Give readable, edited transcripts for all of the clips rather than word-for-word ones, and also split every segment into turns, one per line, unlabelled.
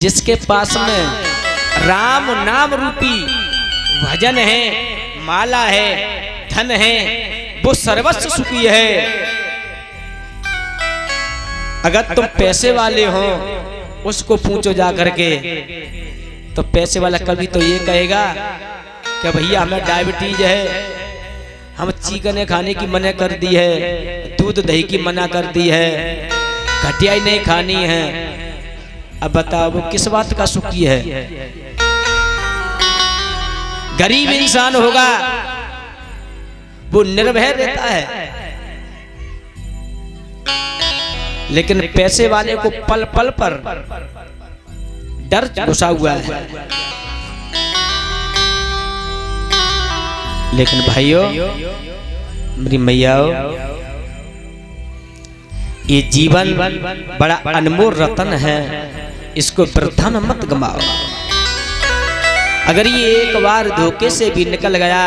जिसके पास में राम नाम रूपी भजन है, माला है, धन है, वो सर्वस्व सुखी है। अगर तुम पैसे वाले हो उसको पूछो जा करके, तो पैसे वाला कभी तो ये कहेगा कि भैया हमें डायबिटीज है, हम चिकन खाने की मना कर दी है, दूध दही की मना कर दी है, घटिया नहीं खानी है। अब बताओ वो किस बात का सुखी है? गरीब इंसान होगा वो निर्भय रहता है, लेकिन पैसे वाले को पल पल पर डर घुसा हुआ है। लेकिन भाइयों, मेरी मैयाओं, ये जीवन बड़ा अनमोल रतन है, इसको वृथा में मत गमाओ। अगर ये एक बार धोखे से भी निकल गया,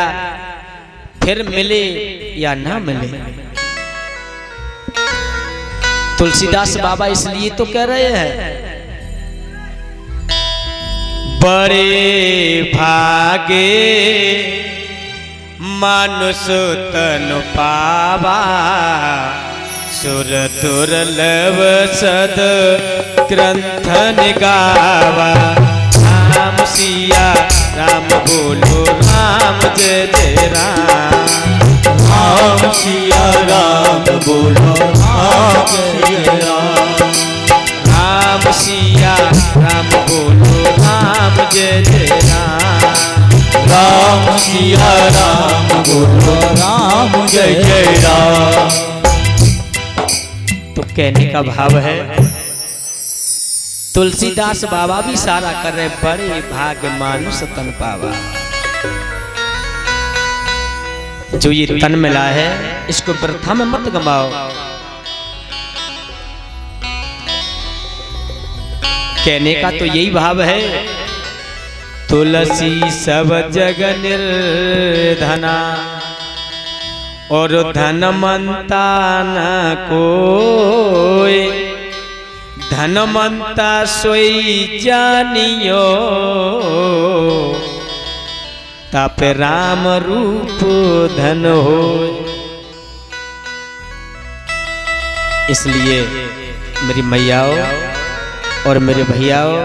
फिर मिले या ना मिले। तुलसीदास बाबा इसलिए तो कह रहे हैं, बड़े भागे मानुष तन पावा, सुर दुर्लभ सद ग्रंथ गावा। राम सिया राम बोलो राम जय जय राम,
राम सिया राम बोलो राम जय राम,
राम सिया राम बोलो राम जय जय राम,
राम सिया राम बोलो राम जय जय राम।
तो कहने का भाव है, तुलसीदास बाबा भी सारा कर रहे, बड़े भाग्य मानुष तन पावा। जो ये तन मिला है इसको वृथा में मत गमाओ। कहने का तो यही भाव है, तुलसी सब जग निर्धना, और धनमंता न कोई, धनमंता सोई जानियो, तापे राम रूप धन हो। इसलिए मेरी मैयाओं और मेरे भैयाओं,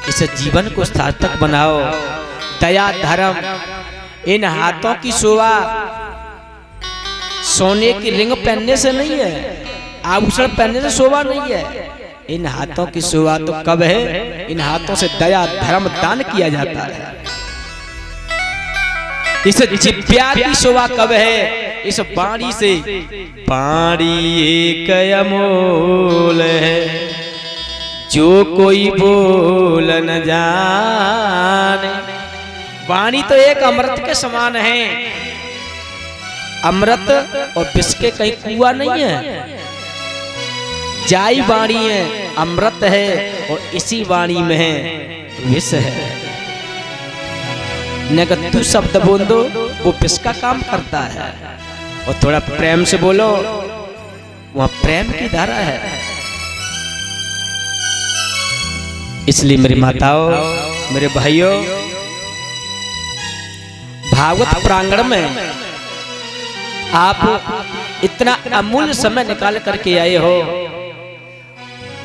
इस जीवन को सार्थक बनाओ। दया धर्म इन हाथों की शोभा सोने की रिंग पहनने से नहीं है, आभूषण पहनने से शोभा नहीं है। इन हाथों की शोभा तो कब है? इन हाथों से दया धर्म दान किया जाता है। इस जिह्वा की शोभा कब है? इस वाणी से। वाणी एक अमोल है, जो कोई बोल न जाने। वाणी तो एक अमृत के समान है। अमृत और विष के कहीं कुआं नहीं है। जाई वाणी है, अमृत है, और इसी वाणी में है विष है। नगर तू शब्द बोल दो, वो विष का काम करता है। और थोड़ा प्रेम से बोलो, वहां प्रेम की धारा है। इसलिए मेरी माताओं, मेरे भाइयों, भागवत प्रांगण में आप इतना अमूल्य समय निकाल करके आए हो।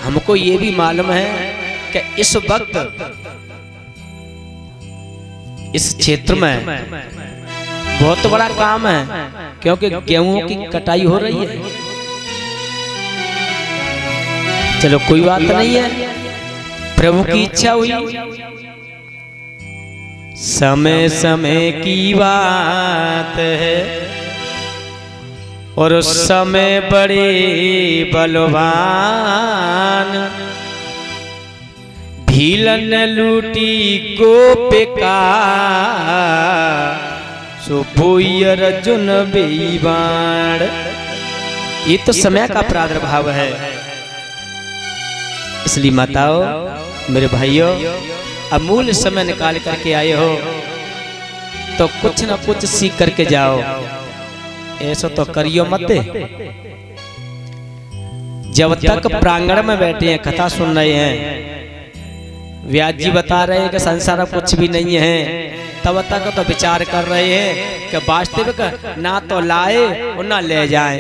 हमको ये भी मालूम है कि इस वक्त इस क्षेत्र में बहुत बड़ा काम है, क्योंकि गेहूं की कटाई हो रही है। चलो कोई बात नहीं है, प्रभु की इच्छा हुई। समय समय की बात है, और उस समय बड़े बलवान भीलन लूटी गोपिका, सो बोई अर्जुन बेईमान। ये तो समय का प्रादुर्भाव है। इसलिए माताओं, मेरे भाइयों, अमूल्य समय निकाल करके आए हो तो कुछ न कुछ सीख करके जाओ। ऐसा तो करियो मत। जब तक प्रांगण में बैठे हैं कथा सुन रहे हैं, व्यास जी बता रहे हैं कि संसार में कुछ भी नहीं है, तब तक तो विचार कर रहे हैं कि वास्तविक ना तो लाए और ना ले जाए।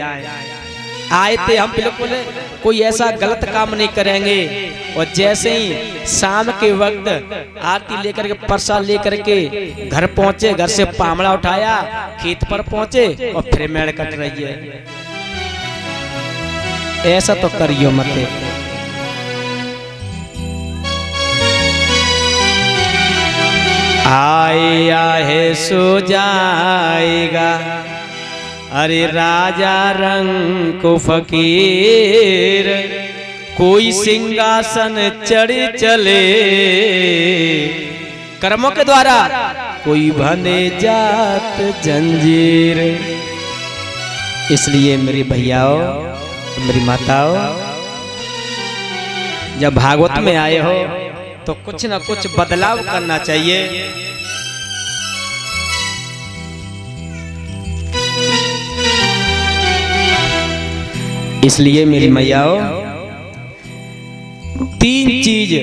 आए थे हम बिल्कुल कोई ऐसा गलत काम नहीं करेंगे, और जैसे ही शाम के वक्त आरती लेकर के प्रसाद लेकर के घर पहुंचे, घर से पामड़ा उठाया, खेत पर पहुंचे और फिर मेड़ कट रही है। ऐसा तो करियो मत। आया है सो जाएगा, अरे राजा रंग को फकीर, कोई सिंहासन चढ़ चले कर्मों के द्वारा, कोई बने जात जंजीर। इसलिए मेरी भैयाओ, मेरी माताओं, जब भागवत में आए हो तो कुछ ना कुछ बदलाव करना चाहिए। इसलिए मेरी मैयाओं, 3 चीज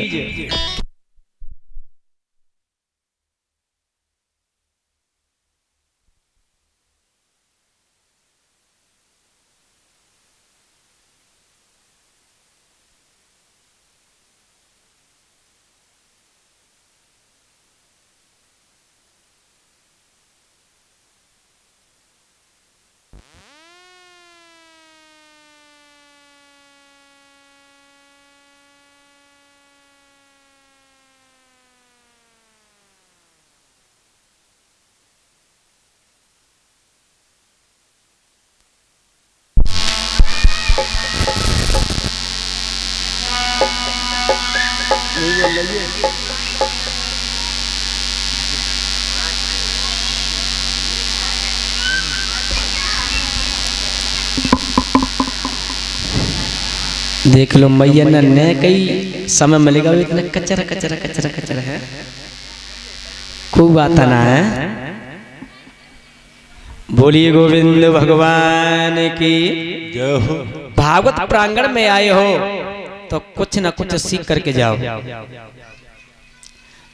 देख लो मैया ने कई समय मिलेगा, इतना कचरा कचरा कचरा कचरा है, खूब आता ना है। बोलिए गोविंद भगवान की
जय हो।
भागवत प्रांगण में आए हो तो कुछ ना कुछ सीख करके जाओ।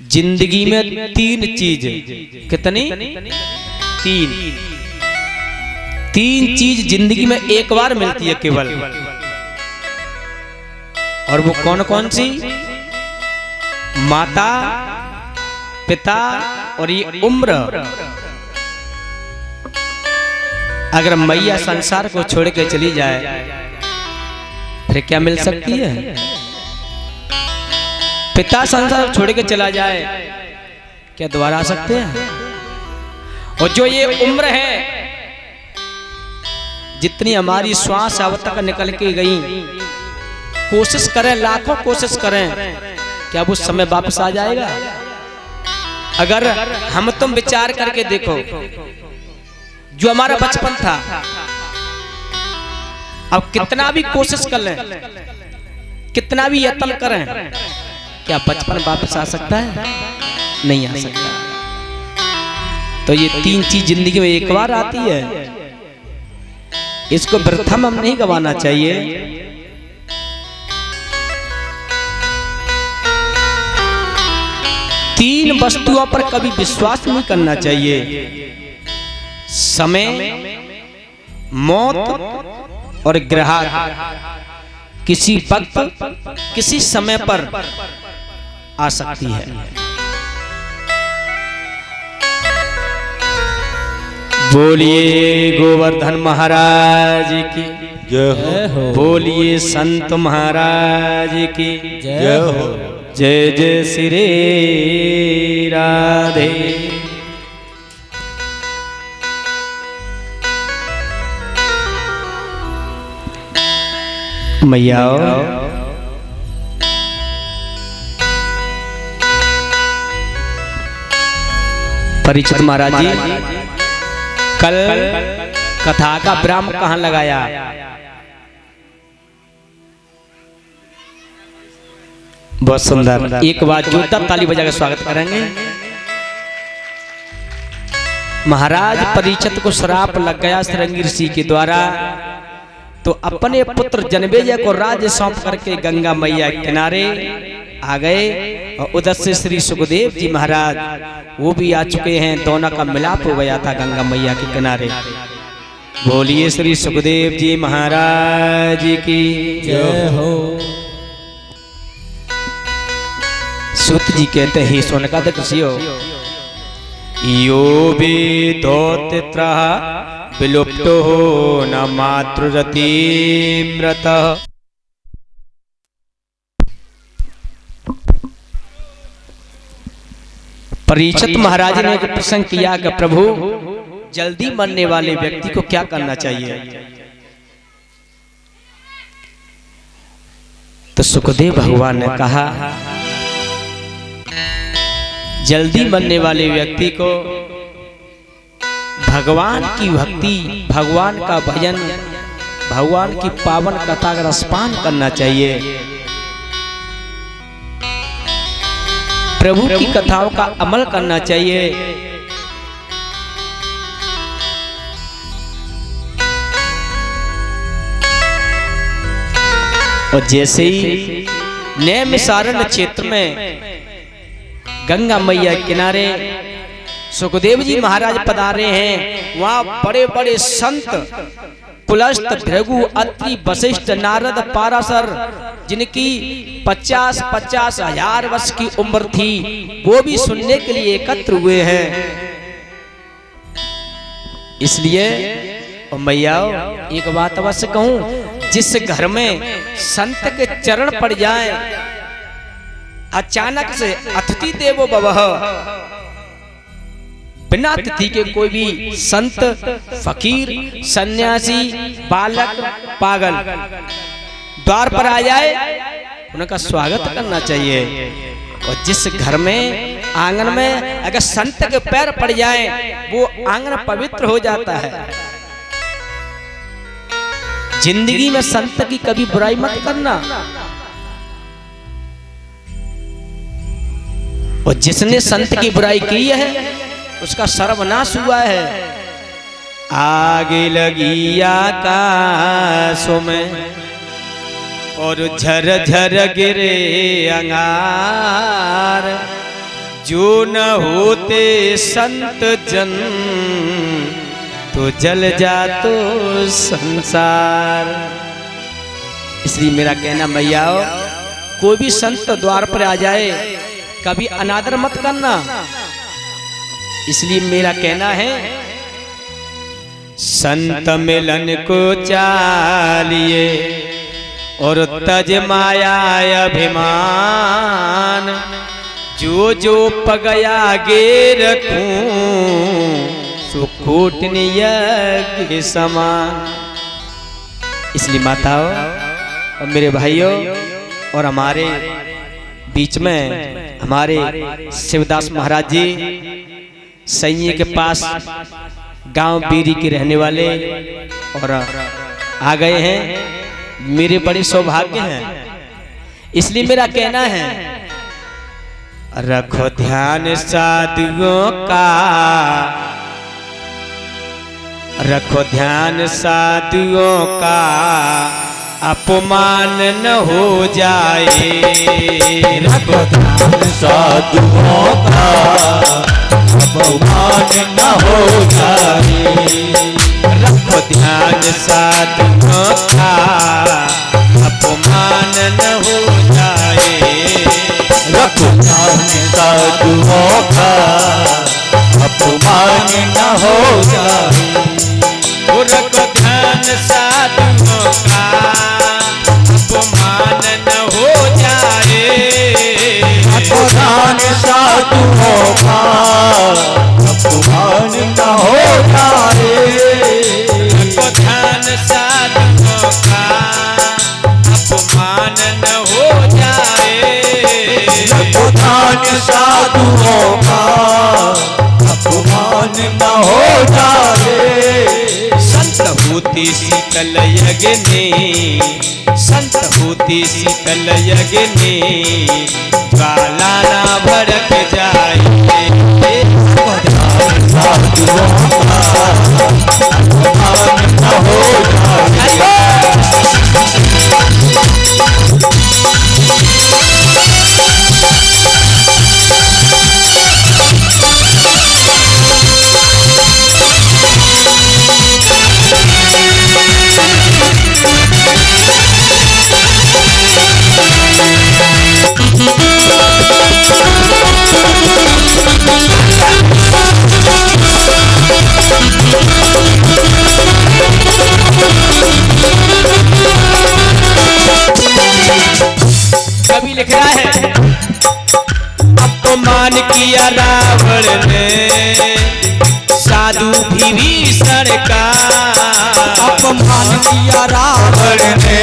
जिंदगी में 3 चीज, कितनी? 3 चीज जिंदगी में एक बार मिलती है केवल, और वो कौन कौन सी? माता, पिता और ये उम्र। अगर मैया संसार को छोड़ के चली जाए फिर क्या मिल सकती है? पिता संसार छोड़ के चला जाए क्या दोबारा आ सकते हैं? और जो ये उम्र है, जितनी हमारी श्वास अब तक निकल के गई, कोशिश करें, लाखों कोशिश करें, क्या वो समय वापस आ जाएगा? अगर हम तुम विचार करके देखो, जो हमारा बचपन था, अब कितना भी कोशिश कर लें, कितना भी यत्न करें, क्या बचपन वापस आ सकता है? नहीं आ सकता। तो ये 3 चीज जिंदगी में एक बार आती है, इसको प्रथम हम नहीं गंवाना चाहिए। तीन वस्तुओं पर कभी विश्वास नहीं करना चाहिए: समय, मौत और ग्राहक। किसी वक्त, किसी समय पर आ सकती है। बोलिए गोवर्धन महाराज की
जय हो।
बोलिए संत महाराज की
जय हो।
जय जय श्री राधे। मैया परीक्षित महाराज जी, कल कथा का विराम कहाँ लगाया? बहुत सुंदर। एक बार जोरदार ताली बजा कर स्वागत करेंगे। महाराज परीक्षित को श्राप लग गया शृंगी ऋषि के द्वारा तो अपने पुत्र जनमेजय को राज्य सौंप करके गंगा मैया के किनारे आ गए और उधर से श्री सुखदेव जी महाराज वो भी आ चुके हैं। दोनों का मिलाप हो गया था गंगा मैया के किनारे। बोलिए श्री सुखदेव जी महाराज की जय हो। सूत जी कहते हैं सोनकादिक ऋषियों, यो वेदोत्तरः विलुप्तो न मातृरतिम्रतः। परीक्षित महाराज ने एक प्रश्न किया कि प्रभु जल्दी मरने वाले व्यक्ति को क्या करना चाहिए? तो सुखदेव भगवान ने कहा जल्दी मरने वाले व्यक्ति को भगवान की भक्ति, भगवान का भजन, भगवान की पावन कथा का रसपान करना चाहिए। प्रभु की कथाओं का अमल करना चाहिए। और जैसे ही नैमिषारण्य क्षेत्र में गंगा मैया किनारे सुखदेव जी महाराज पधारे हैं, वहां बड़े बड़े संत पुलस्त, भृगु, अत्रि, वशिष्ठ, नारद, पाराशर जिनकी 50-50 हजार वर्ष की उम्र थी वो भी सुनने के लिए एकत्र हुए हैं। इसलिए मैया एक बात अवश्य कहूं, जिस घर में संत के चरण पड़ जाए अचानक से अतिथि देवो भवः, बिना अतिथि के कोई भी संत, फकीर, सन्यासी, बालक, पागल द्वार पर आ जाए उनका स्वागत करना चाहिए। और जिस घर में आंगन में अगर संत के पैर पड़ जाए वो आंगन पवित्र हो जाता है। जिंदगी में संत की कभी बुराई मत करना। और जिसने संत की बुराई की है उसका सर्वनाश हुआ है। आग लगी आकाशों में और झर झर गिरे अंगार, जो न होते संत जन तो जल जा तो संसार। इसलिए मेरा कहना मैया, कोई भी संत द्वार पर आ जाए कभी अनादर मत करना। इसलिए मेरा कहना है संत मिलन को चालिए और तज माया अभिमान, जो जो पगया गे रखूं सुखोटन यज्ञ समान। इसलिए माताओं और मेरे भाइयों और हमारे बीच में हमारे शिवदास महाराज जी सैये के पास गांव बीरी के रहने वाले और आ गए हैं। मेरे बड़े सौभाग्य हैं। इसलिए मेरा कहना है रखो ध्यान साधुओं का, रखो ध्यान साधुओं का, अपमान न हो जाए।
रखो ध्यान साधुओं का, अपमान न हो जाए।
रखो ध्यान साधुओं का, अपमान न हो जाए।
रखो ध्यान साधुओं का, अपमान न हो जाए।
रखो ध्यान साधुओं का, अपमान न हो जाए।
रखो ध्यान साधुओं का, अपमान न हो जाए।
रखो ध्यान साधुओं का, अपमान न हो जाए।
रखो ध्यान साधुओं का, अपमान न हो जाए।
संत होती शीतल यज्ञ, संत होती शीतल यज्ञ, ज्वाला ना भड़क जाए।
साधुओं का अपमान न हो जाए।
लिख रहा है, अपमान किया रावण ने साधु विभीषण का,
अपमान किया रावण ने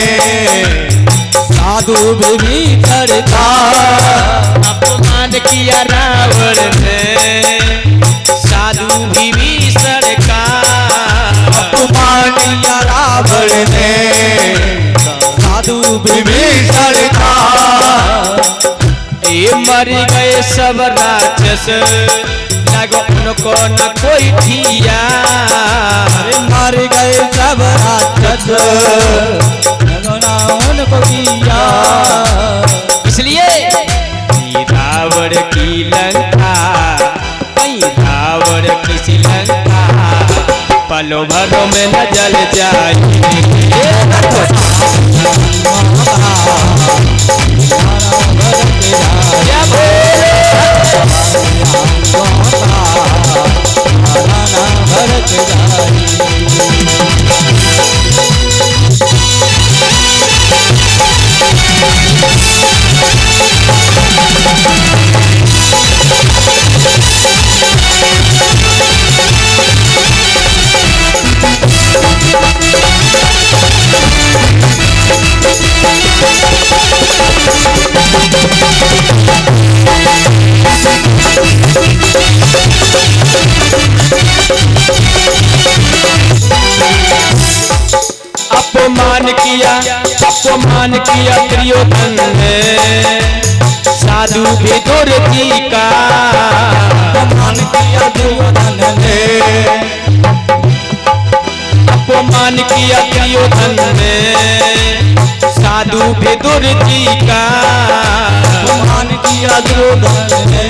साधु विभीषण का,
अपमान किया रावण ने साधु विभीषण का,
अपमान किया रावण ने साधु विभीषण का।
ये मर गए सब राक्षस, लगो उनको न कोई ठिया,
मर गए सब राक्षस, लगो ना उनको किया।
इसलिए रावण की लंका, रावण की श्रीलंका पलों भरों में न जल जाए। अपमान किया दुर्योधन ने साधु विदुर जी का,
अपमान किया दुर्योधन ने,
अपमान किया दुर्योधन ने साधु विदुर जी का,
अपमान किया दुर्योधन ने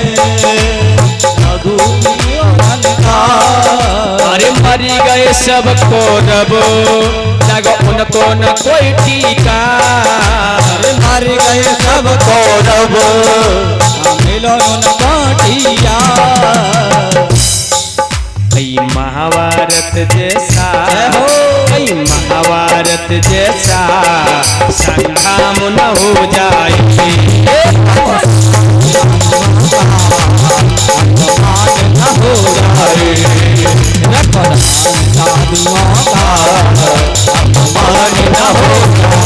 साधु विदुर का।
अरे मरी गए सब कौरव, लगो उनको न कोई टीका,
मर गए सब कौरव, मिलो न बाटिया।
महाभारत जैसा, महाभारत जैसा संग्राम न हो जाए,
न हो जाए, साधुओं का अपमान न हो जाए।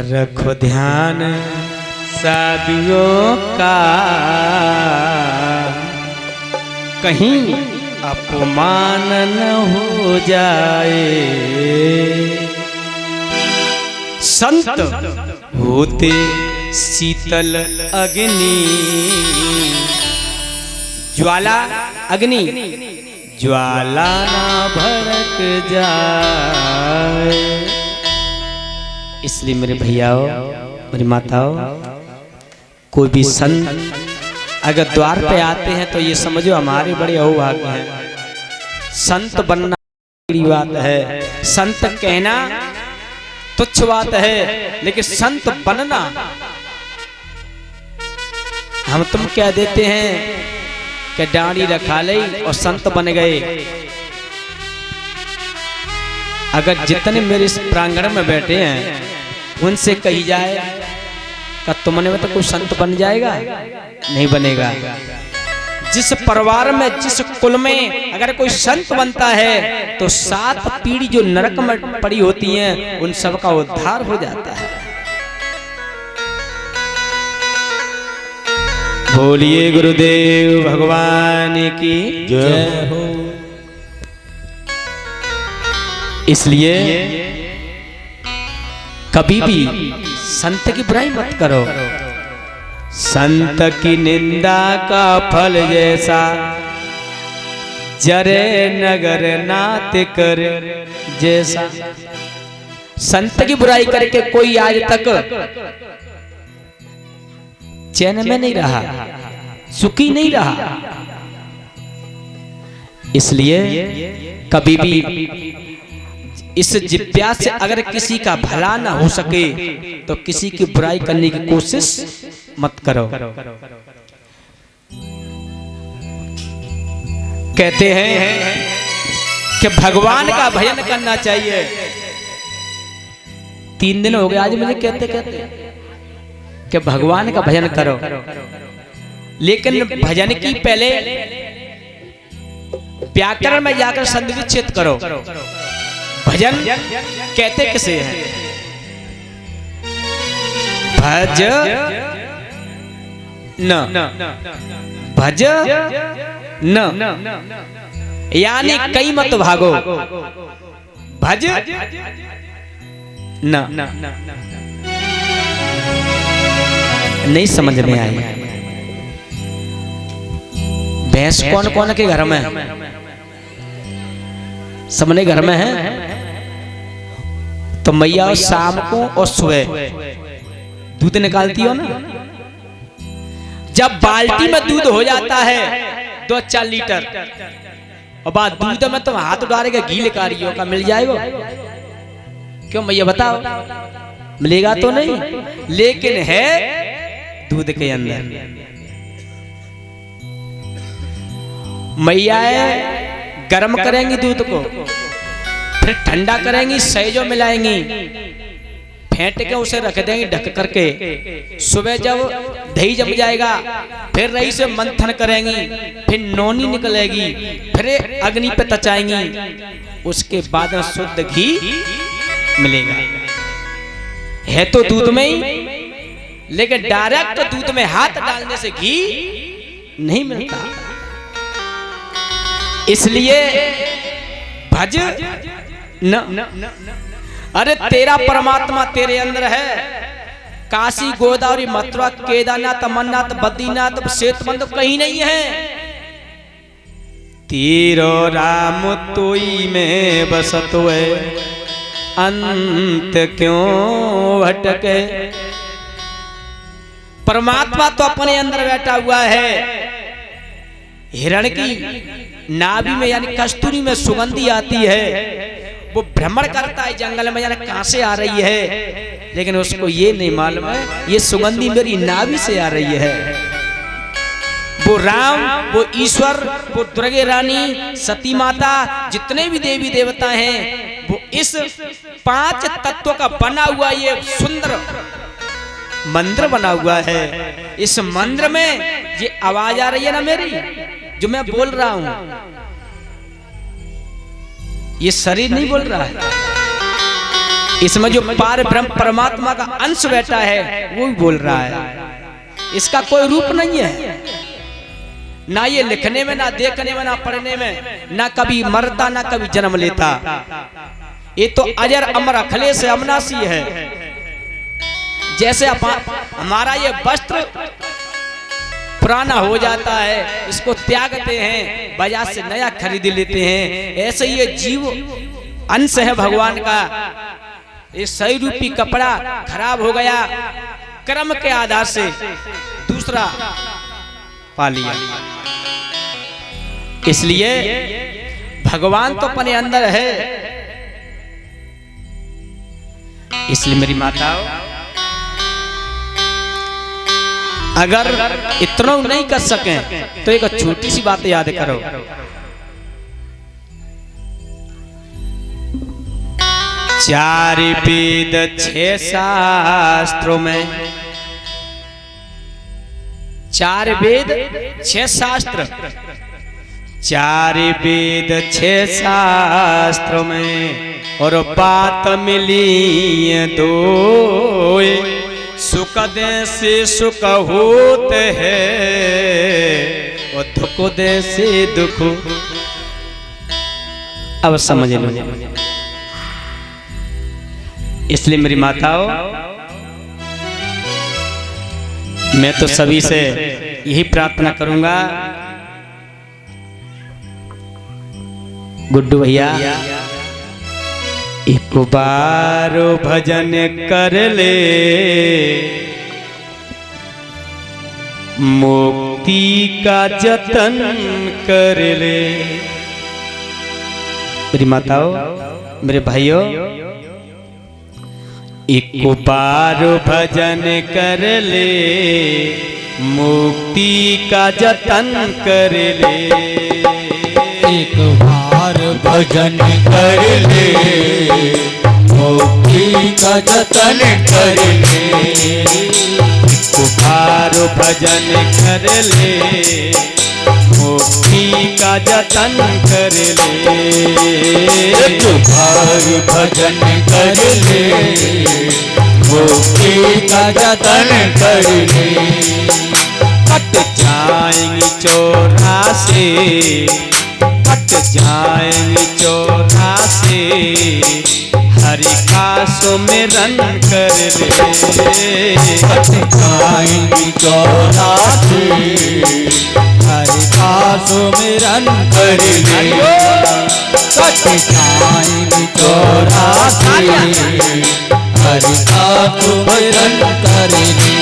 रखो ध्यान साधुओं का, कहीं अपमान न हो जाए। संत होते शीतल अग्नि, ज्वाला अग्नि, ज्वाला ना भड़क जाए। इसलिए मेरे भैयाओ, मेरी माताओं, कोई भी संत अगर द्वार पे आते हैं तो ये समझो हमारे बड़े अहोभाग्य हैं। संत बनना बड़ी बात है, संत कहना तुच्छ बात है, लेकिन संत बनना, हम तुम कह देते हैं कि दाढ़ी रखा ले और संत बन गए। अगर जितने मेरे इस प्रांगण में बैठे हैं उनसे कही जाए कि तुमने में तो कोई संत बन जाएगा? नहीं बनेगा। जिस परिवार में, जिस कुल में अगर कोई संत बनता है तो 7 पीढ़ी जो नरक में पड़ी होती हैं उन सब का उद्धार हो जाता है। बोलिए गुरुदेव भगवान की जय हो। इसलिए कभी भी संत की बुराई मत करो। संत की निंदा का फल जैसा, जरे नगर नात कर जैसा। संत की बुराई करके कोई आज तक चैन में नहीं रहा, सुखी नहीं रहा। इसलिए कभी भी इस जिज्ञासा से अगर किसी का भला ना हो सके तो किसी की बुराई करने की कोशिश मत करो। कहते हैं कि भगवान का भजन करना चाहिए। 3 दिन हो गए आज मुझे कहते कहते कि भगवान का भजन करो, लेकिन भजन की पहले व्याकरण में जाकर संधि विच्छेद करो। भजन कहते किसे हैं? भज न, भज न, यानी कई मत भागो, भज न। नहीं समझ में आई। भैंस कौन कौन के घर में? सबने घर में है। तो मैया शाम को और सुबह दूध निकालती हो ना। जब बाल्टी में दूध हो जाता है 2-4 लीटर और बाद दूध में तुम हाथ उड़ाएगा घी निकाल रही हो, का मिल जाएगा? क्यों मैया बताओ? मिलेगा तो नहीं, लेकिन है दूध के अंदर। मैया गर्म करेंगी दूध को, फिर ठंडा करेंगी, सहेजो मिलाएंगी, फेंट के उसे रख देंगी ढक करके। सुबह जब दही जम जाएगा फिर रही से मंथन करेंगी, फिर नौनी निकलेगी, फिर अग्नि पे तचाएंगी, उसके बाद शुद्ध घी मिलेगा। है तो दूध में ही, लेकिन डायरेक्ट दूध में हाथ डालने से घी नहीं मिलता। इसलिए भज न। अरे तेरा परमात्मा तेरे अंदर है। काशी, गोदावरी, मथुरा, केदारनाथ, अमरनाथ, बद्रीनाथ, श्वेतबंध कहीं नहीं है। तेरो राम तोई में बसत है, अंत क्यों भटके। परमात्मा तो अपने अंदर बैठा हुआ है। हिरण की नाभि में यानी कस्तूरी में सुगंधी आती है, वो भ्रमण करता है जंगल में, यानी कहां से आ रही है, लेकिन उसको ये नहीं मालूम है ये सुगंधी मेरी नाभि से आ रही है। वो राम, वो ईश्वर, वो दुर्गे रानी, सती माता, जितने भी देवी देवता हैं, वो इस 5 तत्वों का बना हुआ ये सुंदर मंदिर बना हुआ है। इस मंदिर में ये आवाज आ रही है ना मेरी, जो मैं बोल रहा हूं, ये शरीर नहीं बोल रहा है। इसमें जो पार ब्रह्म परमात्मा का अंश बैठा है वो भी बोल रहा है। इसका कोई रूप नहीं है, ना ये लिखने में, ना देखने में, ना पढ़ने में, ना कभी मरता, ना कभी जन्म लेता। ये तो अजर अमर अखिलेश अविनाशी है। जैसे हमारा ये वस्त्र पुराना हो जाता है, इसको त्यागते हैं, बाजार से नया खरीद लेते हैं, ऐसे ये जीव अंश है भगवान का। ये सही रूपी कपड़ा खराब हो गया, कर्म के आधार से दूसरा पा लिया। इसलिए भगवान तो अपने अंदर है। इसलिए मेरी माताओं, अगर इतना नहीं कर सके तो एक छोटी सी बात याद करो। चार वेद 6 शास्त्रों में, 4 वेद 6 शास्त्र, 4 वेद 6 शास्त्रों में और बात मिली 2, सुख दे से सुख होते हैं और दुख दे से दुख। अब समझ लो। इसलिए मेरी माताओं, मैं तो सभी से यही प्रार्थना करूंगा, गुड्डू भैया एक बार भजन कर ले, मुक्ति का जतन कर ले। मेरी माताओं, मेरे भाइयों, एक बार भजन कर ले, मुक्ति का जतन कर ले।
एक बार भजन कर ले, मुक्ति का जतन कर ले।
एक बार भजन कर ले, मुक्ति का जतन कर ले।
एक बार भजन कर ले, मुक्ति का जतन कर ले।
कट जाएंगी चौरासे, कट जाएंगी चौरासे, हरि का सुमिरन कर ले।
कट जाएंगी चौरासे, हरि का सुमिरन कर ले। कट जाएंगी चौरासे, हरि का सुमिरन कर ले।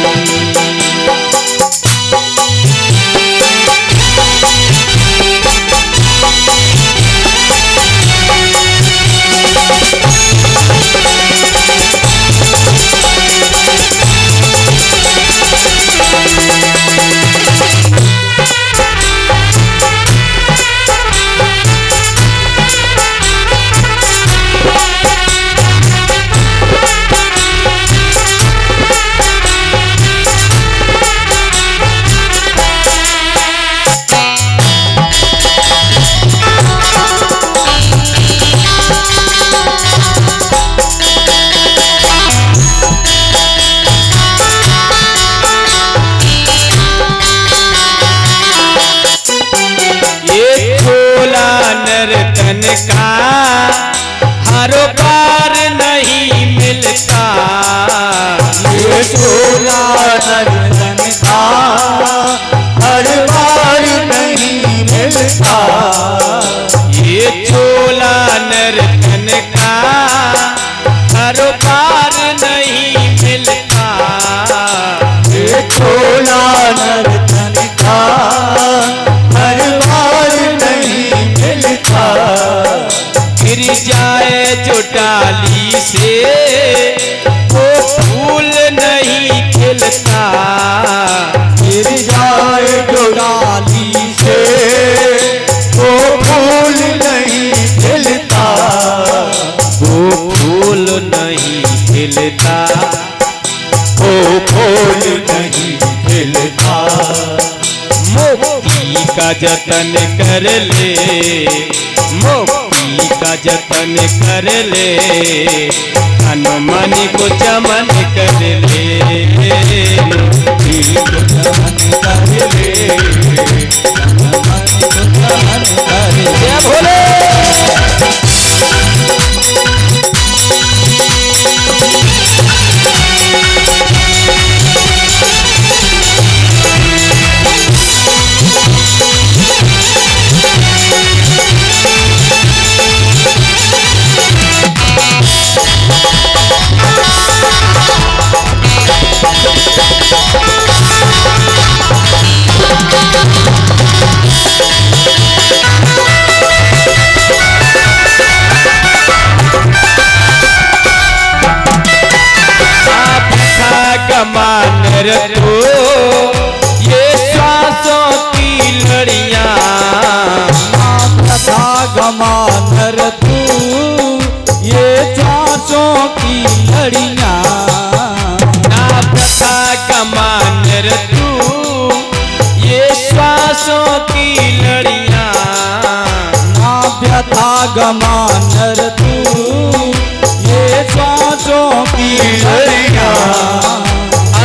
नर्तन का हर बार नहीं मिलता,
ये छोला नर्तन का हर बार नहीं मिलता।
ये छोला नर्तन का हर बार नहीं मिलता।
ये छोला नर्तन का हर बार नहीं मिलता।
गिर जाए जो डाली से वो फूल नहीं खिलता।
गिर जाए जो डाली से वो फूल नहीं खिलता।
वो फूल नहीं खिलता,
वो फूल नहीं खिलता।
मुक्ति का जतन कर ले, मुक्ति का जतन कर ले, हनुमान को चमन कर ले।
मुक्ति को चमन कर ले, हनुमान को चमन कर ले।
जय भोले। मानर तो ये श्वासों की लड़ियां,
कथा गमानर तू ये श्वासों की लड़ियां।
ना प्रथा गमानर तू ये श्वासों की लड़ियां।
ना व्यथा गमानर तू ये श्वासों की लड़ियां।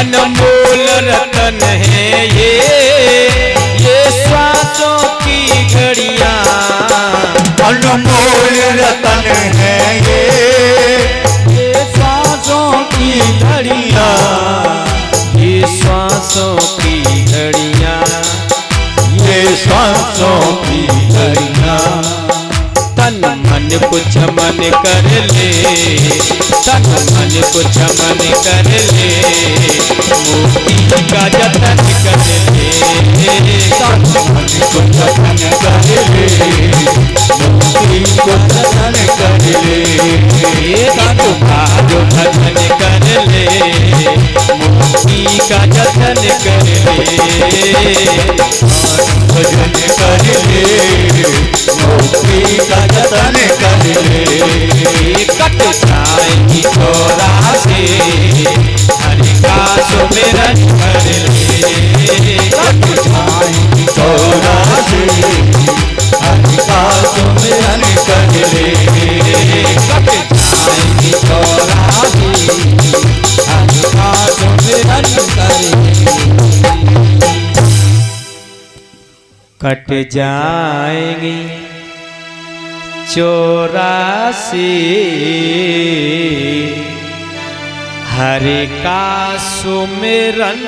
अनमोल रतन है ये श्वासों की घड़ियां।
अनमोल रतन है ये श्वासों की घड़ियां।
ये श्वासों कुछ मन कर ले, तन मन कुछ मन कर ले, मुक्ति का जतन कर ले,
तन मन कुछ मन कर ले, मुक्ति को जतन कर ले,
तन भाग भजन कर ले, मुक्ति का जतन कर ले,
भजन कर ले, मुक्ति का जतन कर ले।
कट जाएगी चौरासी, हरि का सुमिरन कर ले,
कट जाएगी चौरासी, हरि का सुमिरन कर ले,
कट जाएगी चौरासी,
हरि का सुमिरन कर ले।
कट जाएंगी 84 हरि का सुमिरन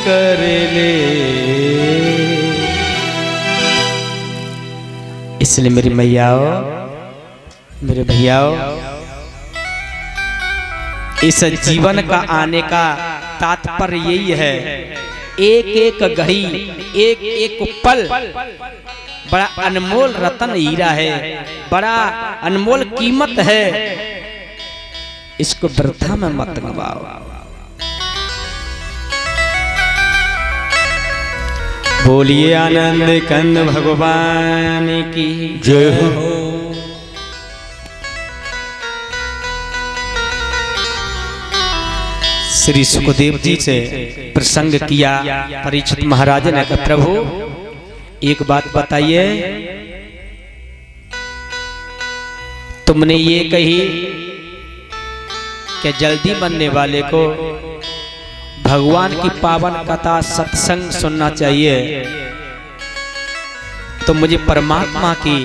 कर ले। इसलिए मेरी मैयाओ, मेरे भैयाओ, इस जीवन का आने का तात्पर्य यही है, एक एक घड़ी, एक एक पल बड़ा अनमोल रतन हीरा है, बड़ा अनमोल कीमत है, इसको वृथा में मत गवाओ। बोलिए आनंद कंद भगवान की
जय हो।
श्री सुखदेव जी से प्रसंग किया परीक्षित महाराज ने कहा, प्रभु एक बात बताइए, तुमने ये कही कि जल्दी बनने वाले को भगवान की पावन कथा सत्संग सुनना चाहिए, तो मुझे परमात्मा की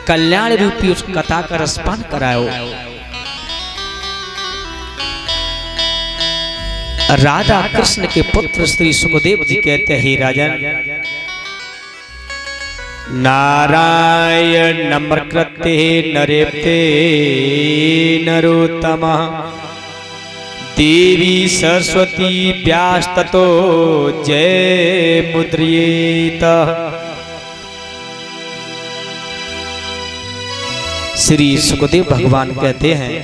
कल्याण रूपी उस कथा का रसपान कराओ। राधा कृष्ण के पुत्र श्री सुखदेव जी कहते हैं, राजन, नारायण नमस्कृत्य नरेप्ते नरोत्तमः देवी सरस्वती व्यास ततो जय मुद्रियेत। श्री सुखदेव भगवान कहते हैं,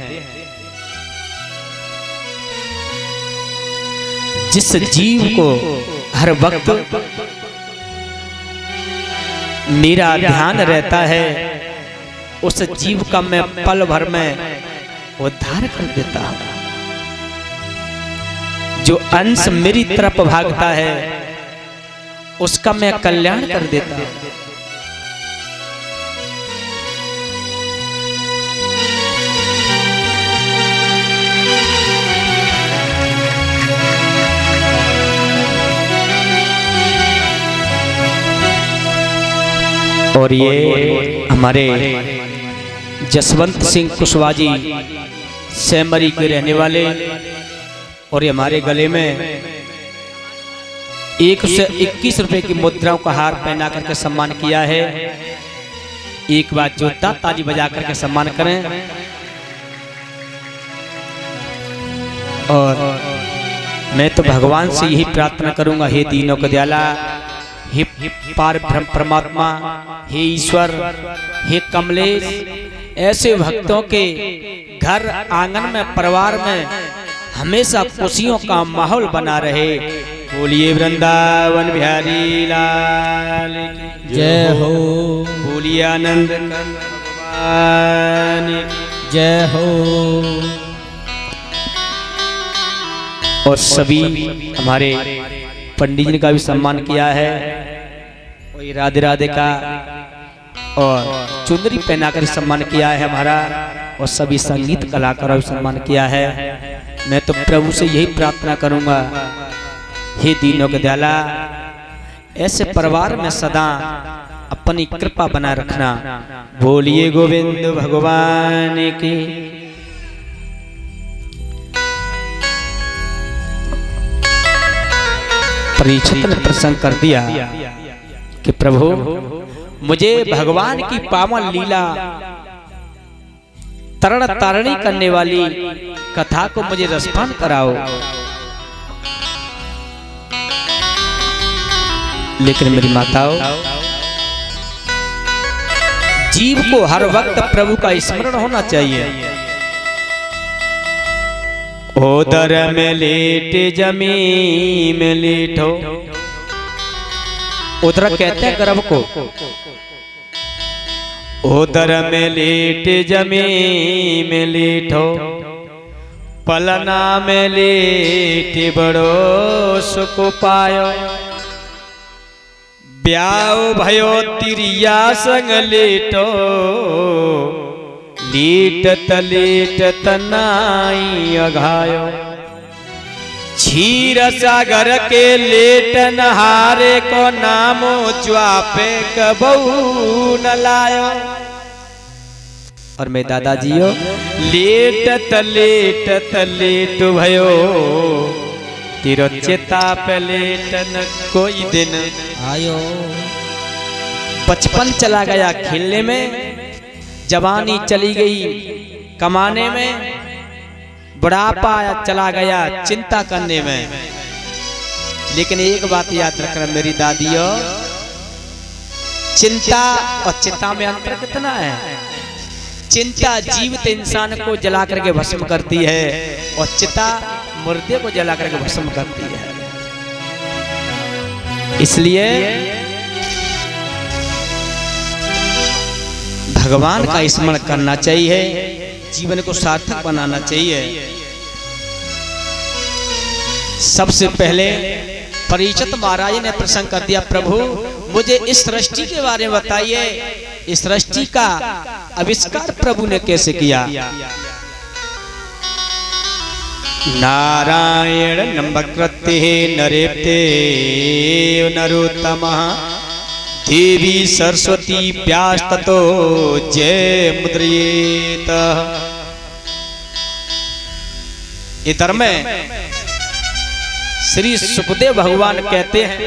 जिस जीव को हर वक्त मेरा ध्यान रहता है, उस जीव का मैं पल भर में उद्धार कर देता हूं। जो अंश मेरी तरफ भागता है, उसका मैं कल्याण कर देता हूं। और ये हमारे जसवंत सिंह कुशवाहा जी सैमरी के रहने वाले, और ये हमारे गले में 121 रुपए की मुद्राओं का हार पहना करके सम्मान किया है। एक बार जोरदार ताली बजा करके सम्मान करें। और मैं तो भगवान से यही प्रार्थना करूंगा, हे दीनों का दयाला, हे पार ब्रह्म परमात्मा, हे ईश्वर, हे कमलेश, ऐसे भक्तों के घर आंगन में परिवार में हमेशा खुशियों का माहौल बना रहे। बोलिए वृंदावन बिहारी लाल की
जय हो।
बोलिए आनंद भगवान
जय हो।
और सभी हमारे पंडित जी का भी सम्मान किया है, और राधे राधे का और चुंदरी पहनाकर सम्मान किया है हमारा, और सभी संगीत कलाकारों का सम्मान किया है। मैं तो प्रभु से यही प्रार्थना करूंगा, हे दीनों के दयाला, ऐसे परिवार में सदा अपनी कृपा बना रखना। बोलिए गोविंद भगवान की। परीक्षित ने प्रसंग कर दिया कि प्रभु मुझे भगवान की पावन लीला तरण तारणी करने वाली कथा को मुझे रसपान कराओ। लेकिन मेरी माताओं, जीव को हर वक्त प्रभु का स्मरण होना चाहिए। उदर में लेट जमी में लेटो, उदर कहते हैं गर्भ को। उदर में लेट जमी में लेटो, पलना में लेट बड़ो सुख पायो। ब्याव भयो तिरिया संग लेटो, लेटत लेटत नाई अघायो। क्षीर सागर के लेट नहारे को नामो च्वापे कबहू न लायो। और मैं दादाजियो, लेटत लेटत लेट भयो, तिरो चेता पे लेटन कोई दिन आयो। बचपन चला गया खेलने में, जवानी चली गई कमाने में, बुढ़ापा चला गया चिंता करने में। लेकिन एक बात याद रखना मेरी दादियों, चिंता और चिता में अंतर कितना है। चिंता जीवित इंसान को जला करके भस्म करती है और चिता मुर्दे को जला करके भस्म करती है। इसलिए भगवान का स्मरण करना चाहिए, जीवन को सार्थक बनाना चाहिए। सबसे पहले परीक्षित महाराज ने प्रसंग कर दिया, प्रभु मुझे इस सृष्टि के बारे में बताइए, इस सृष्टि का आविष्कार प्रभु ने कैसे किया। नारायण नमकृते नरेप्ते नरोत्तमः देवी सरस्वती व्यास्ततो जय मुद्रियेत। इधर में श्री सुखदेव भगवान कहते हैं,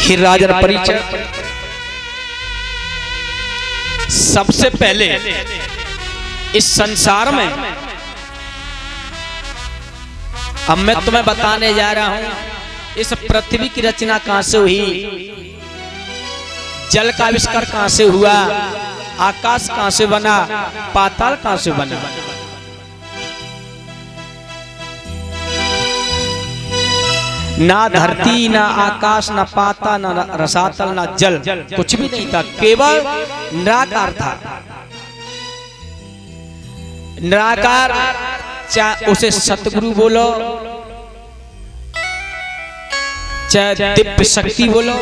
हे राजन परीक्षित, सबसे पहले इस संसार में अब मैं तुम्हें बताने जा रहा हूं, इस पृथ्वी की रचना कहां से हुई, जल का आविष्कार कहां से हुआ, आकाश कहां से बना, पाताल कहां से बना। ना धरती, ना आकाश, ना पाता, ना रसातल, ना जल, कुछ भी नहीं था, केवल निराकार था। निराकार, चाहे उसे सतगुरु बोलो, चाहे दिव्य शक्ति बोलो,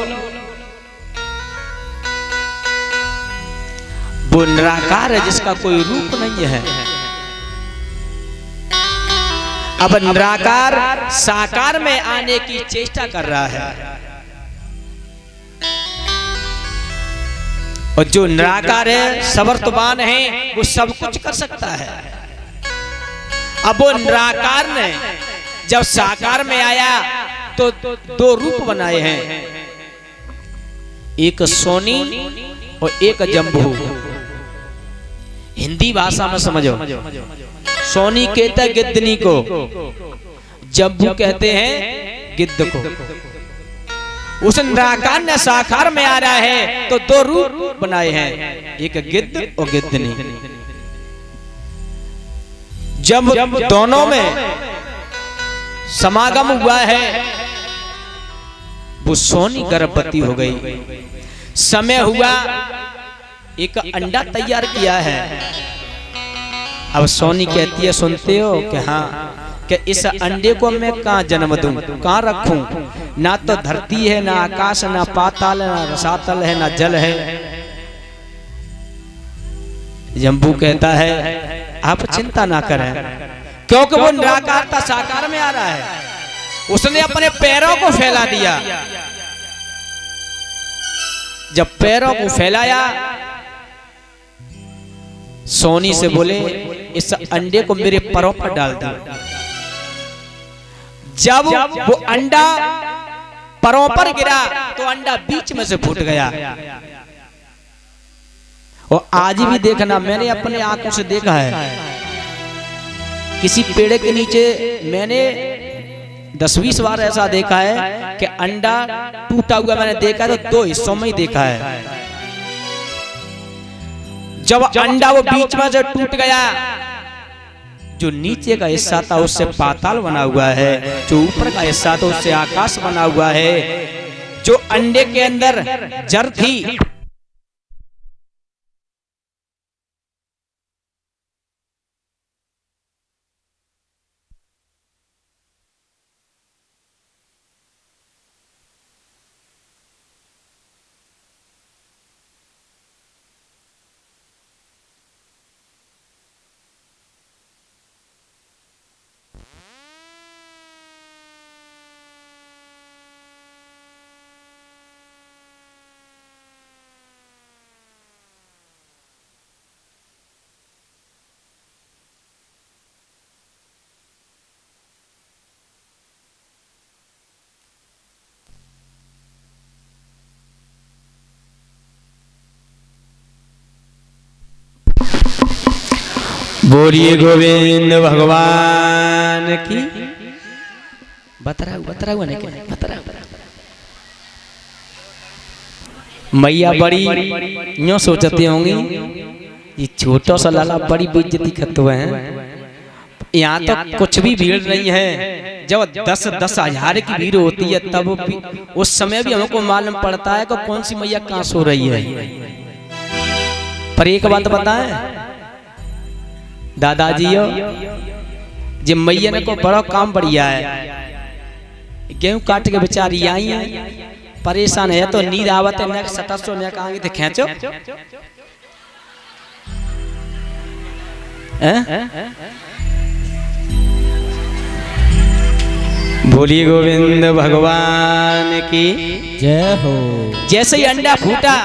वो निराकार है जिसका कोई रूप नहीं है। अब निराकार साकार में आने की चेष्टा कर रहा है, और जो निराकार है, समर्थवान है, वो सब कुछ कर सकता है। अब वो निराकार ने जब साकार में आया तो दो रूप बनाए हैं, एक सोनी और एक जम्बू। हिंदी भाषा में समझो, सोनी कहता है गिद्धनी को, जम्बू कहते हैं गिद्ध को। उस निराकार ने साकार में आ रहा है तो दो रूप बनाए हैं, एक गिद्ध और गिद्धनी। जब दोनों में समागम हुआ है, वो सोनी गर्भवती हो गई। समय हुआ, एक अंडा तैयार किया है। अब सोनी कहती है, सुनते हो कि हाँ, कि इस अंडे को मैं कहाँ जन्म दूं, कहाँ रखूं, ना तो धरती है, ना आकाश, ना पाताल, ना रसातल है, ना जल है। जम्बू कहता है, आप चिंता ना करें, क्योंकि वो निराकार था, साकार में आ रहा है। उसने अपने पैरों को फैला दिया। जब पैरों को फैलाया, सोनी से बोले, इस अंडे को मेरे पैरों पर डाल दो। जब वो अंडा पैरों पर गिरा तो अंडा बीच में से फूट गया। और आज भी देखना, मैंने अपने आंखों से देखा है, किसी पेड़ के नीचे मैंने 10-20 बार ऐसा देखा है कि अंडा टूटा हुआ मैंने देखा है, तो 2 हिस्सों में ही देखा है। जब अंडा वो बीच में से टूट गया, जो नीचे का हिस्सा था उससे पाताल बना हुआ है, जो ऊपर का हिस्सा था उससे आकाश बना हुआ है। जो अंडे के अंदर जड़ थी, बोलिए गोविंद भगवान की। बतरा हुआ नहीं, बतरा मैया बड़ी यूं सोचती होंगी, ये छोटा सा लाला बड़ी बेइज्जती करते हुए हैं। यहाँ तो कुछ भी भीड़ नहीं है। जब 10 हजार की भीड़ होती है तब भी, उस समय भी हमको मालूम पड़ता है कि कौन सी मैया कहाँ सो रही है। पर एक बात बताएं दादाजी, जे मैया ने को बड़ा काम बढ़िया है। गेहूं काट के बेचारी आई है, परेशान है, तो नींद आवत है, सटसो ने कहांगे तो खींचो। बोलिए गोविंद भगवान की
जय हो।
जैसे ही अंडा फूटा,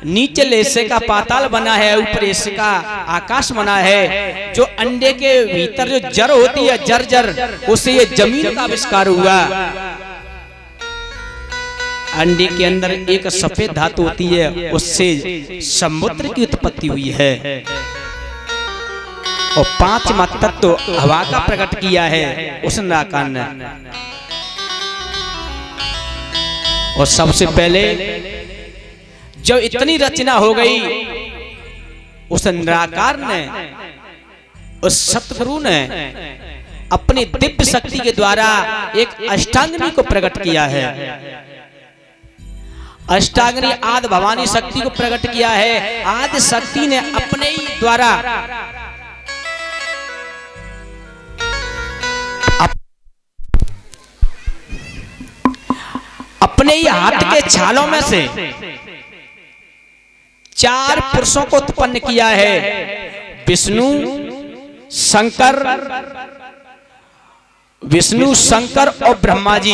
नीचे हिस्से का पाताल बना है, ऊपर हिस्से का आकाश बना है। जो अंडे के भीतर जो जड़ होती है, जड़ उससे ये जमीन का आविष्कार हुआ। अंडे के अंदर एक सफेद धातु होती है, उससे समुद्र की उत्पत्ति हुई है। और 5वां तत्व हवा का प्रकट किया है उस निराकार ने। और सबसे पहले जब इतनी रचना हो गई, उस निराकार ने, उस सतगुरु ने अपनी दिव्य शक्ति के द्वारा एक अष्टांगिनी को प्रकट किया है। अष्टांगिनी आदि भवानी शक्ति को प्रकट किया है। आदि शक्ति ने अपने ही द्वारा अपने ही हाथ के छालों में से 4 पुरुषों को उत्पन्न किया है। विष्णु शंकर और ब्रह्मा जी,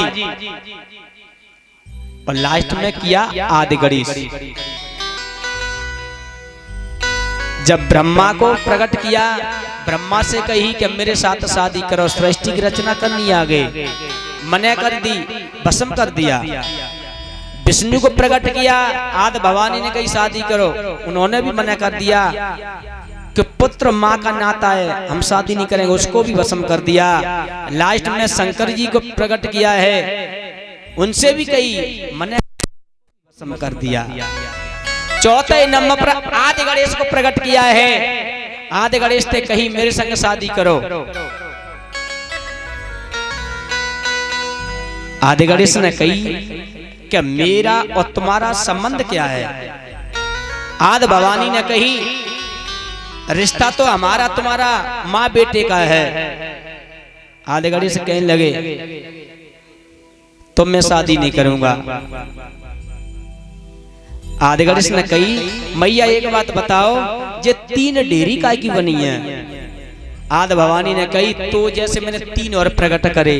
और लास्ट में किया आदि गणेश। जब ब्रह्मा को प्रकट किया, ब्रह्मा से कही कि मेरे साथ शादी करो, सृष्टि की रचना करनी आ गई, मना कर दी, भस्म कर दिया। विष्णु को प्रकट किया, आदि भवानी ने कही शादी करो, उन्होंने भी मना कर दिया कि पुत्र माँ का नाता है, हम शादी नहीं करेंगे, उसको भी भस्म कर दिया। लास्ट में शंकर जी को प्रकट किया है, उनसे भी कही मना भस्म कर दिया। चौथे नंबर पर आदि गणेश को प्रकट किया है। आदि गणेश ने कही मेरे संग शादी करो। आदि गणेश ने कही कि मेरा और तुम्हारा संबंध क्या है। आदि भवानी ने कही रिश्ता तो हमारा तुम्हारा माँ बेटे का है। आदि गणेश कहने लगे तो मैं शादी नहीं करूंगा। आदि गणेश ने कही मैया एक बात बताओ, ये 3 डेरी काय की बनी है। आदि भवानी ने कही तो जैसे मैंने 3 और प्रकट करे,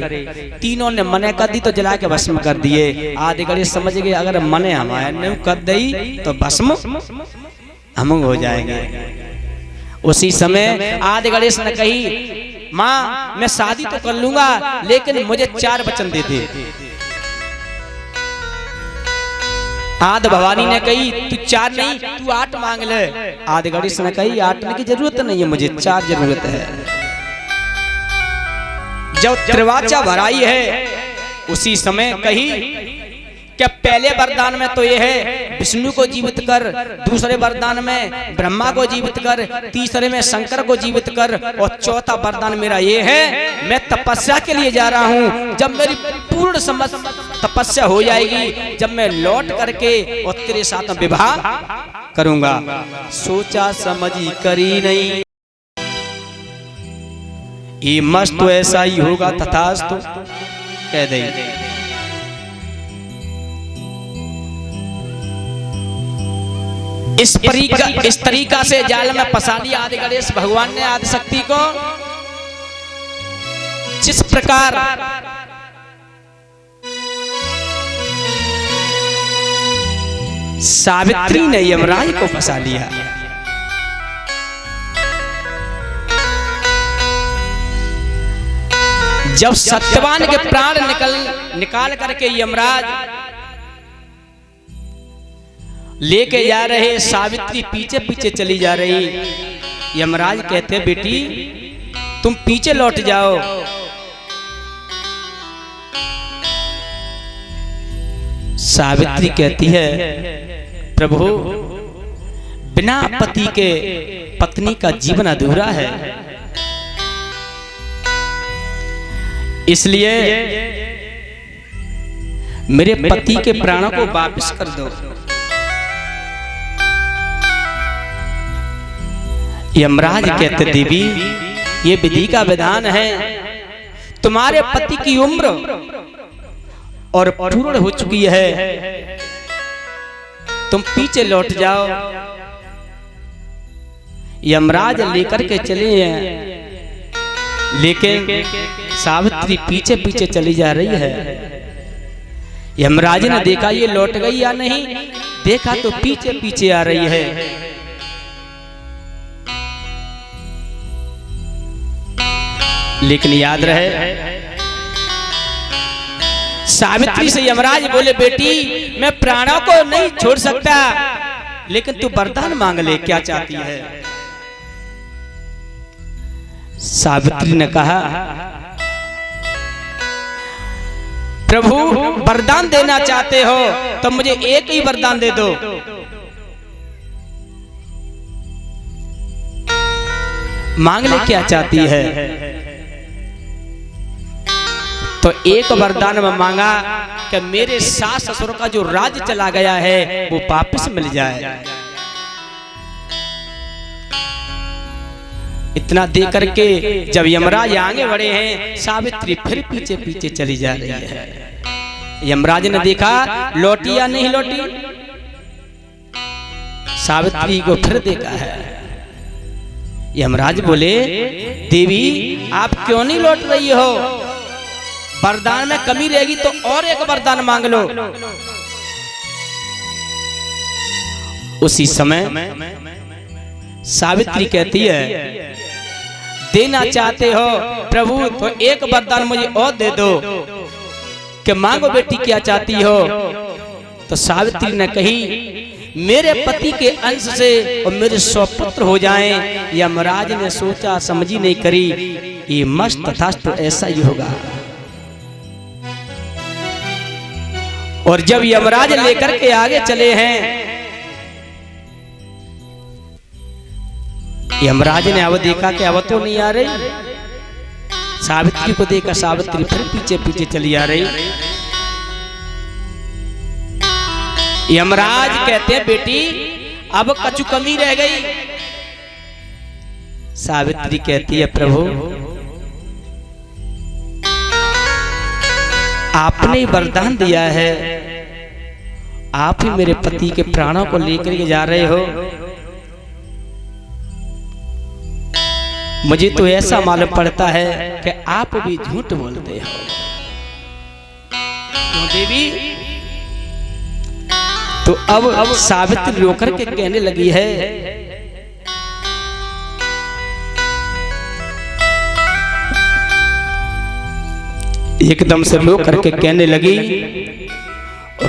तीनों ने मने कर दी तो जला के भस्म कर दिए। आदि गणेश समझ गए अगर मने हमारे ने कर दी तो भस्म हम हो जाएंगे। उसी समय आदि गणेश ने कही माँ मैं शादी तो कर लूंगा, लेकिन मुझे 4 वचन दे दे। आदि भवानी ने कही तू 4 नहीं तू 8 मांग ले। आधी घड़ी से कही 8 की जरूरत नहीं है, मुझे 4 जरूरत है। जब त्रिवाचा भराई है उसी समय कही क्या पहले वरदान में तो ये है विष्णु को जीवित कर, दूसरे वरदान में ब्रह्मा को जीवित कर, तीसरे में शंकर को जीवित कर, और चौथा वरदान मेरा ये है मैं तपस्या के लिए जा रहा हूँ। जब मेरी पूर्ण तपस्या हो जाएगी, जब मैं लौट करके और तेरे साथ विवाह करूंगा। सोचा समझी करी नहीं, ये मस्त तो ऐसा ही होगा तथास्तु कह दे। इस तरीका से जाल में फंसा दिया आदि गणेश भगवान ने आदि शक्ति को। जिस प्रकार सावित्री ने यमराज को फंसा लिया, जब सत्यवान के प्राण निकाल करके यमराज लेके जा रहे, सावित्री पीछे पीछे चली जा रही। यमराज कहते बेटी तुम पीछे लौट जाओ। सावित्री कहती है प्रभु बिना पति के पत्नी का जीवन अधूरा है, इसलिए मेरे पति के प्राणों को वापस कर दो। यमराज कहते देवी ये विधि का विधान है, तुम्हारे पति की उम्र और पूर्ण हो चुकी है, तुम पीछे लौट जाओ। यमराज लेकर के चले हैं, लेकिन सावित्री पीछे पीछे चली जा रही है। यमराज ने देखा ये लौट गई या नहीं, देखा तो पीछे पीछे आ रही है। लेकिन याद रहे सावित्री से यमराज बोले बेटी मैं प्राणों को नहीं छोड़ सकता, लेकिन तू वरदान मांग ले, क्या चाहती है। सावित्री ने कहा प्रभु वरदान देना चाहते हो तो मुझे एक ही वरदान दे दो। मांग ले क्या चाहती है। तो एक वरदान में मांगा कि मेरे सास ससुर का जो राज्य चला गया है वो वापस मिल जाए। इतना दे करके जब यमराज आगे बढ़े हैं, सावित्री फिर पीछे पीछे चली जा रही है। यमराज ने देखा लौटी या नहीं लौटी, सावित्री को फिर देखा है। यमराज बोले देवी आप क्यों नहीं लौट रही हो, वरदान में कमी रहेगी तो और एक वरदान मांग लो। उसी समय सावित्री कहती है देना चाहते हो प्रभु तो एक वरदान मुझे और दे दो, कि मांगो बेटी क्या चाहती हो। तो सावित्री ने कही मेरे पति के अंश से और मेरे 100 पुत्र हो जाएं। यमराज ने सोचा समझी नहीं करी, ये मस्त तथास्तु ऐसा ही होगा। और जब यमराज लेकर के आगे चले हैं, यमराज ने अब देखा कि अब तो नहीं आ रही। सावित्री को देखा, सावित्री फिर पीछे पीछे चली आ रही। यमराज कहते हैं बेटी अब कछु कमी रह गई। सावित्री कहती है प्रभु आपने वरदान दिया है, आप ही मेरे पति के प्राणों को लेकर के जा रहे हो। मुझे तो ऐसा मालूम पड़ता है कि आप भी झूठ बोलते हो। क्यों देवी? तो अब सावित्री रोकर के कहने लगी है एकदम से रो करके कहने लगी,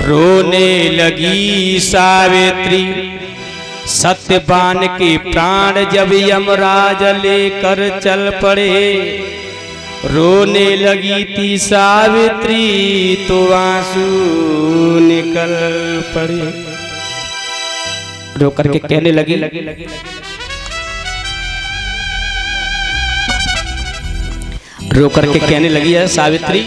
रोने लगी सावित्री सत्यवान के प्राण जब यमराज लेकर चल पड़े, रोने लगी थी सावित्री तो आंसू निकल पड़े। रो करके कहने लगी, रो करके कहने लगी है सावित्री,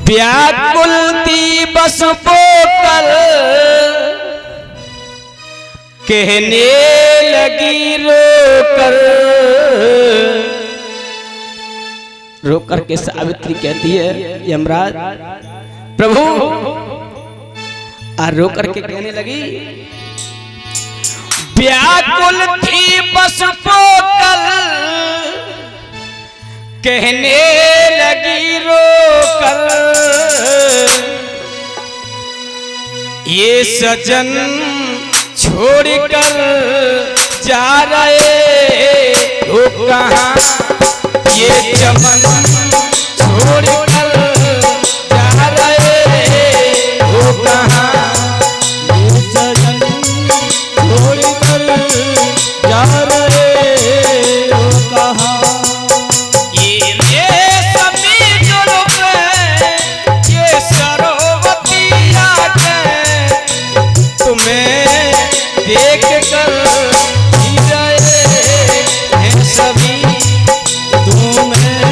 व्याकुल थी बस पोकल, कहने लगी रोकर। रो करके सावित्री कहती है यमराज प्रभु, और रो करके कहने लगी, व्याकुल थी बस पोकल, कहने लगी रोकर। ये सजन छोड़कर जा रहे हो कहाँ, ये चमन छोड़कर जा रहे हो कहाँ,
ये सजन छोड़कर जा रहे हो कहाँ।
ये रेशमी जुल्फ ये सरोवती आंखें, तुम्हें देख कर जी रहे हैं सभी,
तुम्हें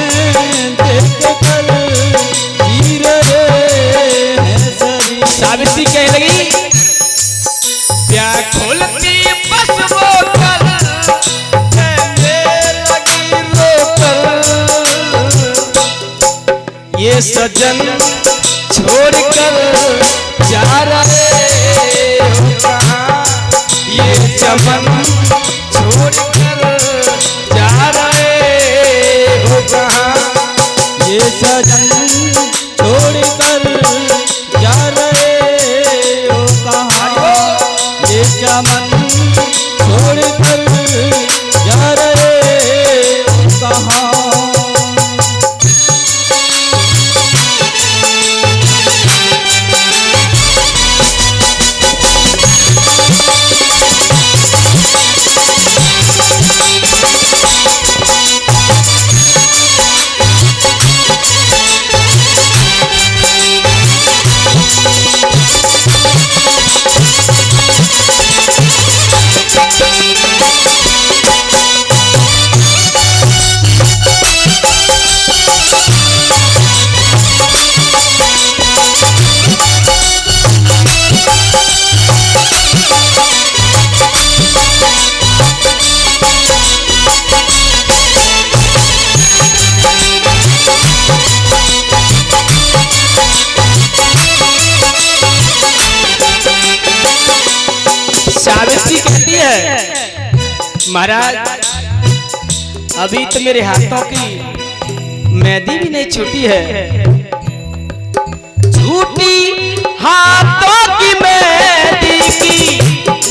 देख कर जी रहे हैं सभी।
सावित्री कहने लगी, व्याकुल थी बस पोकल, कहने लगी रोकर। ये सजन छोड़कर जा रहे हो कहाँ, ये चमन छोड़कर जा रहे हो कहाँ।
ये सजन छोड़कर जा रहे हो कहाँ, ये चमन छोड़कर जा रहे हो कहाँ।
सावित्री कहती है, महाराज अभी तो मेरे हाथों की मेहंदी भी नहीं छूटी है, झूठी हाथों की मेहंदी की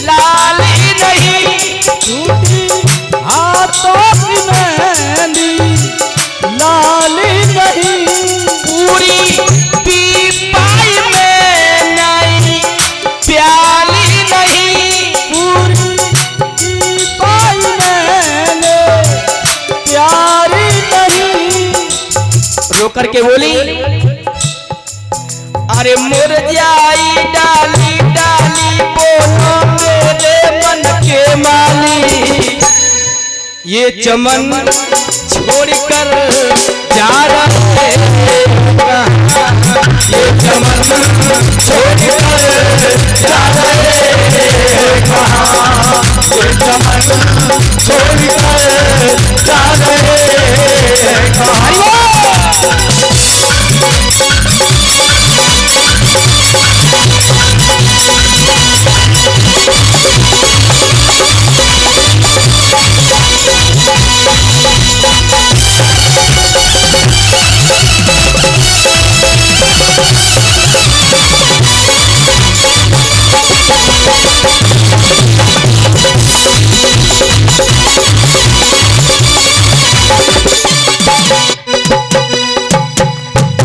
लाली नहीं,
झूठी हाथों की मेहंदी लाली नहीं,
पूरी पीपाई में नहीं प्याली नहीं,
पूरी पीपाई में प्यारी नहीं।
रो करके बोली, अरे मुरझाई डाली डाली बोलो मेरे मन के माली, ये चमन छोड़कर जा रहे हो कहाँ, ये चमन छोड़कर जा रहे हो कहाँ, ये चमन छोड़कर जा रहे हो कहाँ।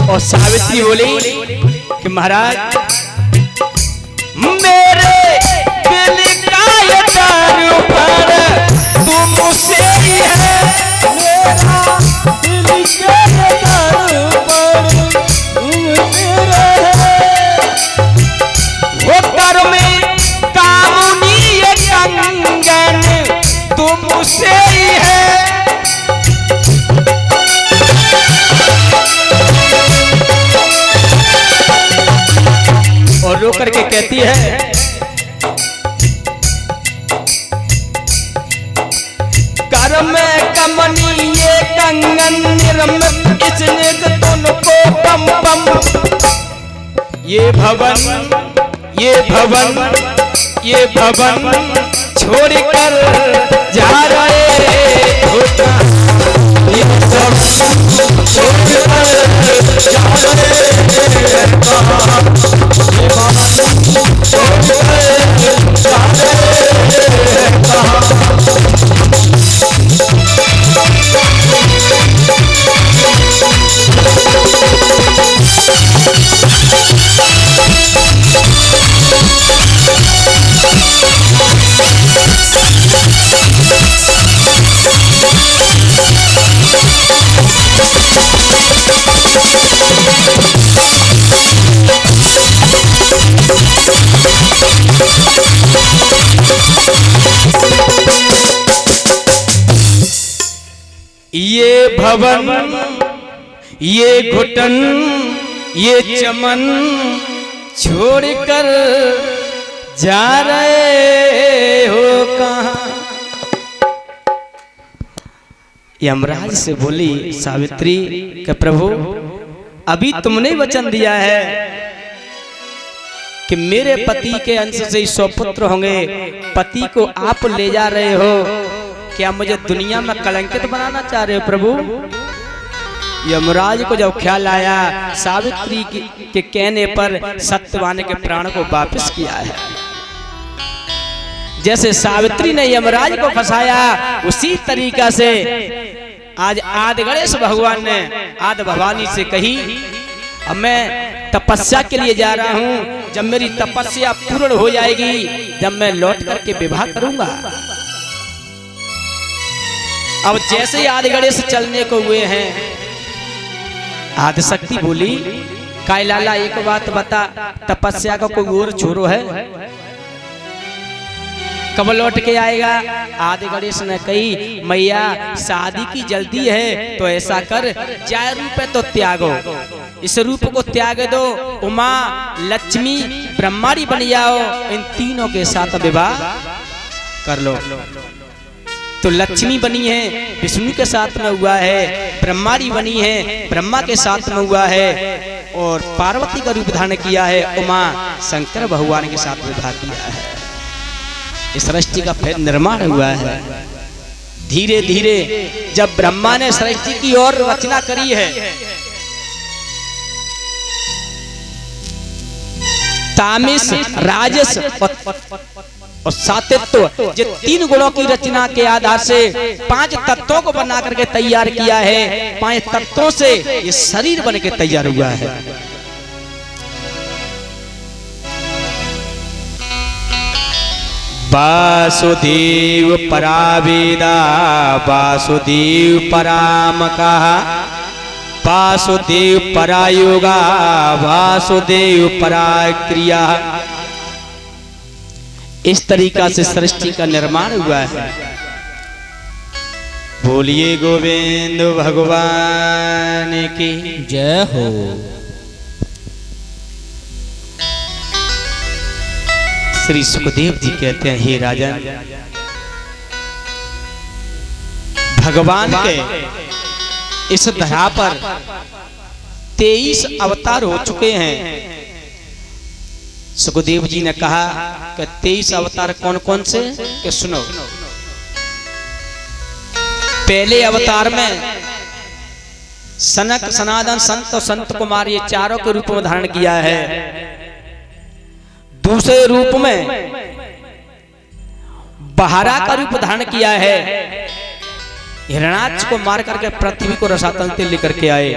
और सावित्री बोली कि महाराज मेरे दिल का ये दरबार तुमसे ही है,
मेरा दिल के दरबार तुमसे रहे।
वो कर में कामुनी ये कंगन तुमसे ही है। और रो करके कहती है कर में कमनी ये कंगन निर्मित इसने तुमको बम बम। ये भवन छोड़कर जा रहे होता, ये सब छोड़कर जा रहे कहाँ, ये भवन छोड़कर जा रहे कहाँ। ये भवन, ये घुटन, ये चमन छोड़कर जा रहे हो कहाँ। यमराज से बोली सावित्री कि प्रभु अभी तुमने वचन दिया है कि मेरे पति के अंश से 100 पुत्र होंगे, पति को आप ले जा रहे हो, क्या मुझे दुनिया में कलंकित बनाना चाह रहे हो प्रभु। यमराज को जब ख्याल आया सावित्री के कहने पर सत्यवान के प्राण को वापस किया है। जैसे सावित्री ने यमराज को फंसाया उसी तरीका से आज आदि गणेश भगवान ने आदि भवानी से कही अब मैं तपस्या के लिए जा रहा हूं, जब मेरी तपस्या पूर्ण हो जाएगी जब मैं लौट करके विवाह करूंगा। अब जैसे ही आदि गणेश चलने को हुए हैं आदिशक्ति बोली काय लाला एक बात बता, तपस्या का कोई और छोरो है, कब लौट के आएगा। आदि गणेश ने कही मैया शादी की जल्दी है तो ऐसा कर जाय रूप है तो त्यागो, इस रूप को त्याग दो, उमा लक्ष्मी ब्रह्माणी बन जाओ, इन तीनों के साथ विवाह कर लो। तो लक्ष्मी बनी है विष्णु के साथ में हुआ है, ब्रह्माणी बनी है ब्रह्मा के साथ में हुआ है, और पार्वती का रूप धारण किया है, उमा शंकर भगवान के साथ विवाह किया है। इस सृष्टि का फिर निर्माण हुआ है। धीरे धीरे जब ब्रह्मा ने सृष्टि की और रचना करी है, तामस राजस और सात्वित्व ये 3 गुणों की रचना के आधार से 5 तत्वों को बना करके तैयार किया है। 5 तत्वों से ये शरीर बन के तैयार हुआ है। वासुदेव परावेदा वासुदेव परामका वासुदेव परायोगा वासुदेव पराक्रिया। इस तरीका से सृष्टि का निर्माण हुआ है। बोलिए गोविंद भगवान की
जय हो।
श्री सुखदेव जी कहते हैं हे राजन, भगवान के इस धरा पर 23 अवतार हो चुके हैं। सुखदेव जी ने कहा कि 23 अवतार कौन कौन से, कि सुनो। पहले अवतार में सनक सनातन संत और संत कुमार ये चारों के रूप में धारण किया है। दूसरे रूप में बहारा का रूप धारण किया है, हिरणाक्ष को मार करके पृथ्वी को रसातल से लेकर के आए।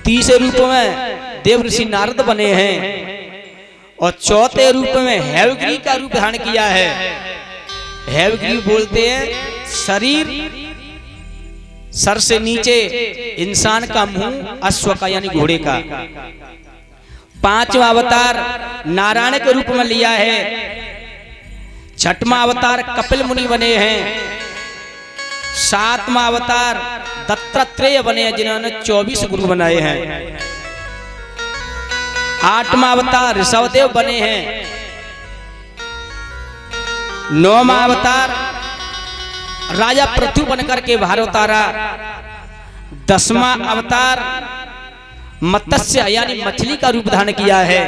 तीसरे रूप में देव ऋषि नारद बने हैं और चौथे रूप में हैवगिरी का रूप धारण किया है। हैवगिरी बोलते हैं शरीर, सर से नीचे इंसान का मुंह अश्व का यानी घोड़े का। पांचवा अवतार नारायण के रूप में लिया है। छठवां अवतार कपिल मुनि बने हैं। सातवां अवतार दत्तात्रेय बने हैं जिन्होंने 24 गुरु बनाए हैं। आठवां अवतार ऋषभदेव बने हैं। नौवां अवतार राजा पृथु बनकर के बाहर उतारा। 10वां अवतार मत्स्य यानी मछली का रूप धारण किया है।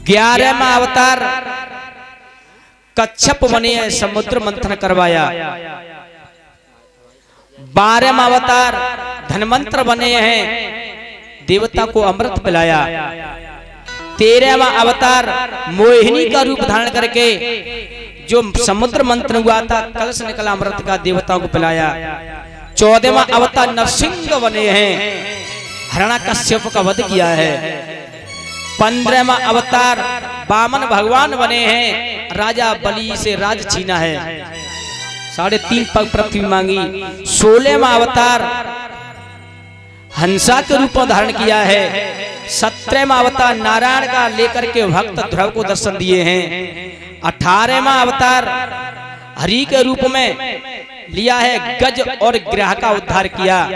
11वां अवतार कच्छप बने हैं, समुद्र मंथन करवाया। 12वां अवतार धनवंतर बने हैं, देवता को अमृत पिलाया। 13वां अवतार मोहिनी का रूप धारण करके जो समुद्र मंथन हुआ था, कलश निकला अमृत का, देवताओं को पिलाया। 14वां अवतार नरसिंह बने हैं, हिरण्यकश्यप का वध किया है। 15वां अवतार वामन भगवान बने हैं, राजा बलि से राज छीना है, 3.5 पग पृथ्वी मांगी। 16वां अवतार हंसा के रूप में धारण किया है। 17वां अवतार नारायण का लेकर के भक्त ध्रुव को दर्शन दिए हैं। 18वां अवतार हरि के रूप में लिया है, गज और ग्रह का उद्धार किया।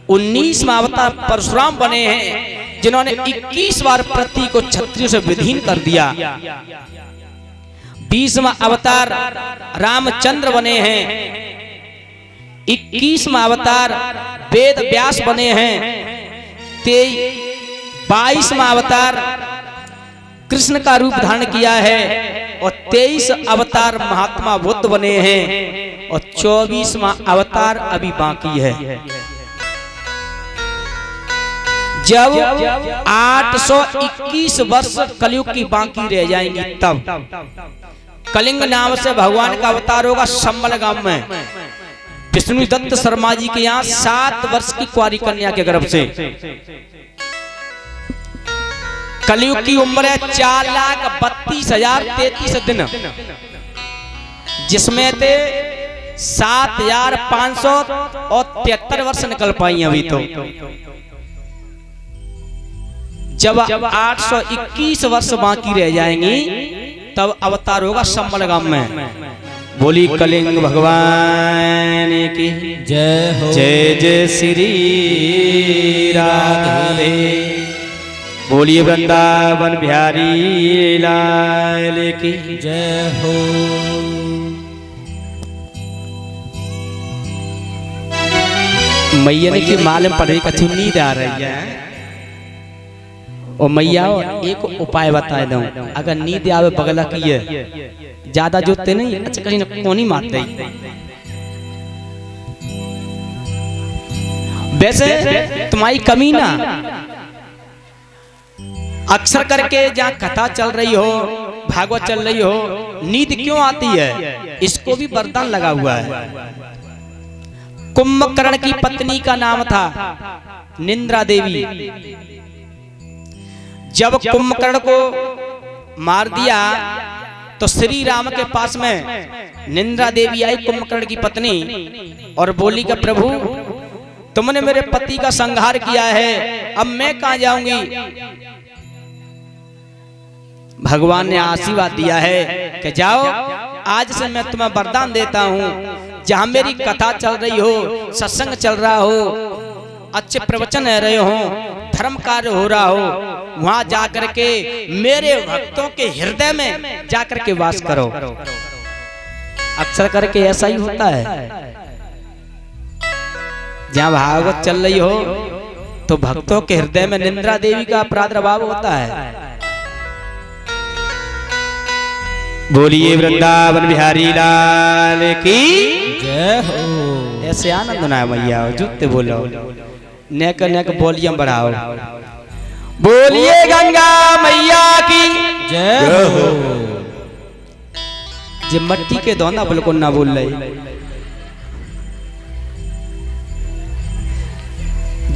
19वां अवतार परशुराम बने हैं जिन्होंने 21 बार पृथ्वी को क्षत्रियों से विधीन कर दिया। 20वां अवतार रामचंद्र बने हैं। 21वां अवतार वेद व्यास बने हैं। 22वां अवतार कृष्ण का रूप धारण किया है और 23 अवतार महात्मा बुद्ध बने हैं और 24वां अवतार अभी बाकी है। जब 821 वर्ष कलयुग की बाकी रह जाएंगी तब कलिंग नाम से भगवान का अवतार होगा संबल गांव में। विष्णु दत्त शर्मा जी के यहाँ 7 वर्ष की कुंवारी कन्या के गर्भ से कलयुग की उम्र है 4,32,033 दिन, जिसमें थे 7,573 वर्ष निकल पाई अभी तो। जब 821 वर्ष बाकी रह जाएंगी तब अवतार होगा संबल गांव में। बोली कलिंग भगवान की जय हो। जय जय श्री राधे। बोलिए वृंदावन बिहारी लाल की जय हो। मैया ने की मालूम पड़े कछु नींद आ रही है और मैया एक उपाय बता दूं, अगर नींद आवे बगला की है ज्यादा जोते नहीं, अच्छा कहीं न कोनी मारते ही। वैसे तुम्हारी कमी ना अक्सर करके जहाँ कथा चल रही हो, भागवत चल रही हो, नींद क्यों आती है? इसको भी वरदान लगा हुआ है। कुंभकर्ण की पत्नी का नाम था निंद्रा देवी। जब कुंभकर्ण को मार दिया तो श्री राम के पास में निंद्रा देवी आई, कुंभकर्ण की पत्नी, और बोली कि प्रभु तुमने मेरे पति का संहार किया है, अब मैं कहां जाऊंगी? भगवान ने आशीर्वाद दिया है कि जाओ, आज से मैं तुम्हें वरदान देता हूं, जहां मेरी कथा चल रही हो, सत्संग चल रहा हो, अच्छे प्रवचन रह रहे हो, धर्म कार्य हो रहा हो, वहां जाकर के मेरे भक्तों के हृदय में जाकर के वास करो। अक्सर करके ऐसा ही होता है, जहां भागवत चल रही हो तो भक्तों के हृदय में निंद्रा देवी का प्रादुर्भाव होता है। बोलिए वृंदावन बिहारी लाल की जय हो। ऐसे आनंद ना मैया जुत्ते बोलो, नेक नेक वॉल्यूम बढ़ाओ। बोलिए गंगा मैया की जय हो। जे मट्टी के दोना बिल्कुल ना बोल रहे।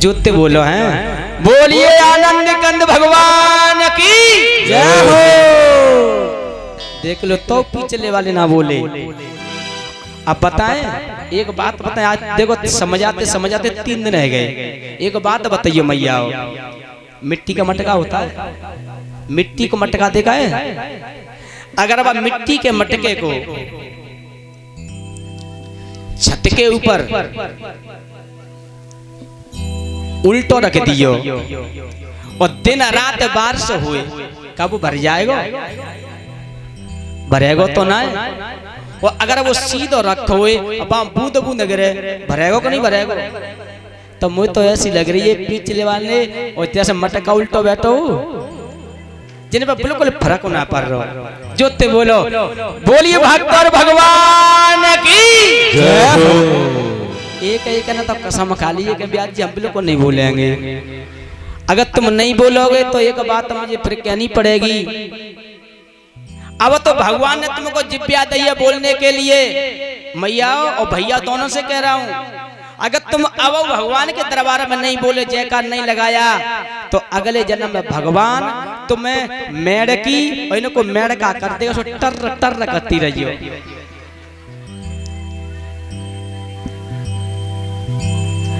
जोते बोलो हैं, बोलिए आनंद कंद भगवान की जय हो। देख लो तो पिछले वाले ना बोले। अब बताएं एक बात बताएं, आज देखो समझाते समझाते 3 दिन रह गए। एक बात बताइए मैया, मिट्टी का मटका होता है, मिट्टी को मटका देखा है? अगर अब मिट्टी के मटके को छत के ऊपर उल्टो रख दियो और दिन रात बारिश हुए, कब भर जाएगा? भरेगा तो ना। और अगर वो सीधो रखो अब बूंद बूंद गिरे, भरेगा को नहीं भरेगा? तो मुझे तो ऐसी लग रही है पिछले वाले और जैसे मटका उल्टो बैठो जिन पर बिल्कुल फर्क ना पड़ रहा। जोते बोलो, बोलिए भक्त और भगवान की जय हो। एक एक ना तो कसम खा लीजिए कि ब्याज जी हम बिल्कुल नहीं बोलेंगे। अगर तुम नहीं बोलोगे तो एक बात मुझे फिर कहनी पड़ेगी। अब तो भगवान ने तुमको जिब्या दी है बोलने के लिए, मैया और भैया दोनों से कह रहा हूं। अगर तुम अब भगवान के दरबार में नहीं बोले, जयकार नहीं लगाया, तो अगले जन्म में भगवान तुम्हें मेढ़की और इनको मेढ़का कर देगा, टर टर करती रहियो।